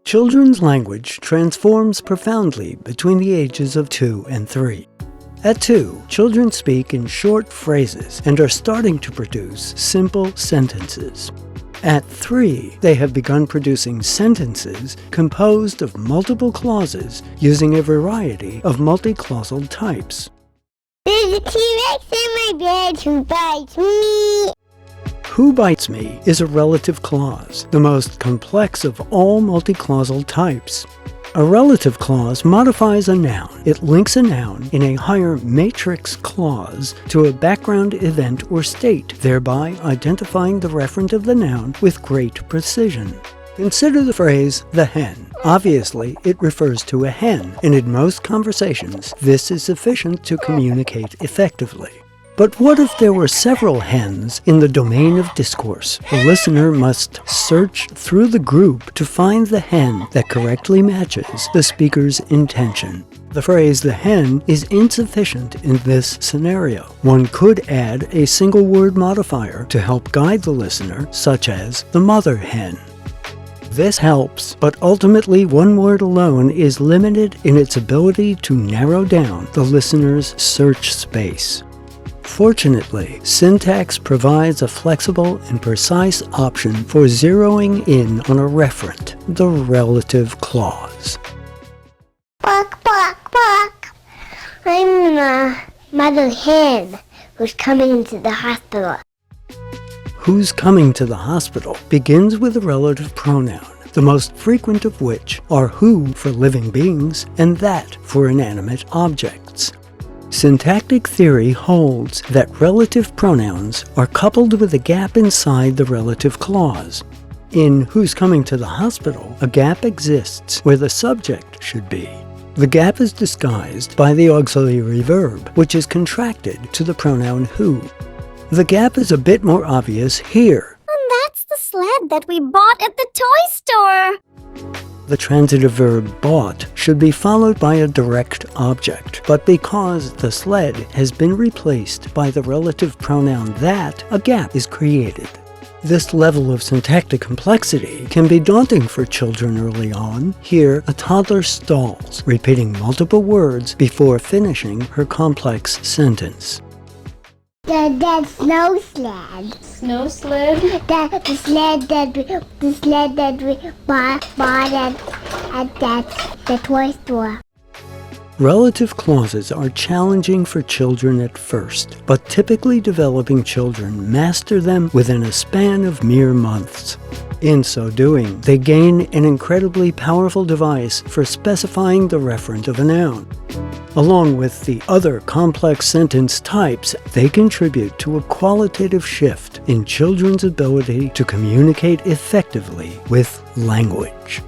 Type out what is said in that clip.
Children's language transforms profoundly between the ages of 2 and 3. At 2, children speak in short phrases and are starting to produce simple sentences. At 3, they have begun producing sentences composed of multiple clauses using a variety of multi-clausal types. There's a T-Rex in my bed who bites me. Who bites me is a relative clause, the most complex of all multi-clausal types. A relative clause modifies a noun. It links a noun in a higher matrix clause to a background event or state, thereby identifying the referent of the noun with great precision. Consider the phrase, the hen. Obviously, it refers to a hen, and in most conversations, this is sufficient to communicate effectively. But what if there were several hens in the domain of discourse? The listener must search through the group to find the hen that correctly matches the speaker's intention. The phrase the hen is insufficient in this scenario. One could add a single word modifier to help guide the listener, such as the mother hen. This helps, but ultimately one word alone is limited in its ability to narrow down the listener's search space. Fortunately, syntax provides a flexible and precise option for zeroing in on a referent, the relative clause. Bark, bark, bark. I'm the mother hen who's coming into the hospital. Who's coming to the hospital begins with a relative pronoun, the most frequent of which are who for living beings and that for inanimate objects. Syntactic theory holds that relative pronouns are coupled with a gap inside the relative clause. In who's coming to the hospital, a gap exists where the subject should be. The gap is disguised by the auxiliary verb, which is contracted to the pronoun who. The gap is a bit more obvious here. And that's the sled that we bought at the toy store. The transitive verb bought should be followed by a direct object, but because the sled has been replaced by the relative pronoun that, a gap is created. This level of syntactic complexity can be daunting for children early on. Here, a toddler stalls, repeating multiple words before finishing her complex sentence. The snow sled. Snow sled? The sled that we bought at the toy store. Relative clauses are challenging for children at first, but typically developing children master them within a span of mere months. In so doing, they gain an incredibly powerful device for specifying the referent of a noun. Along with the other complex sentence types, they contribute to a qualitative shift in children's ability to communicate effectively with language.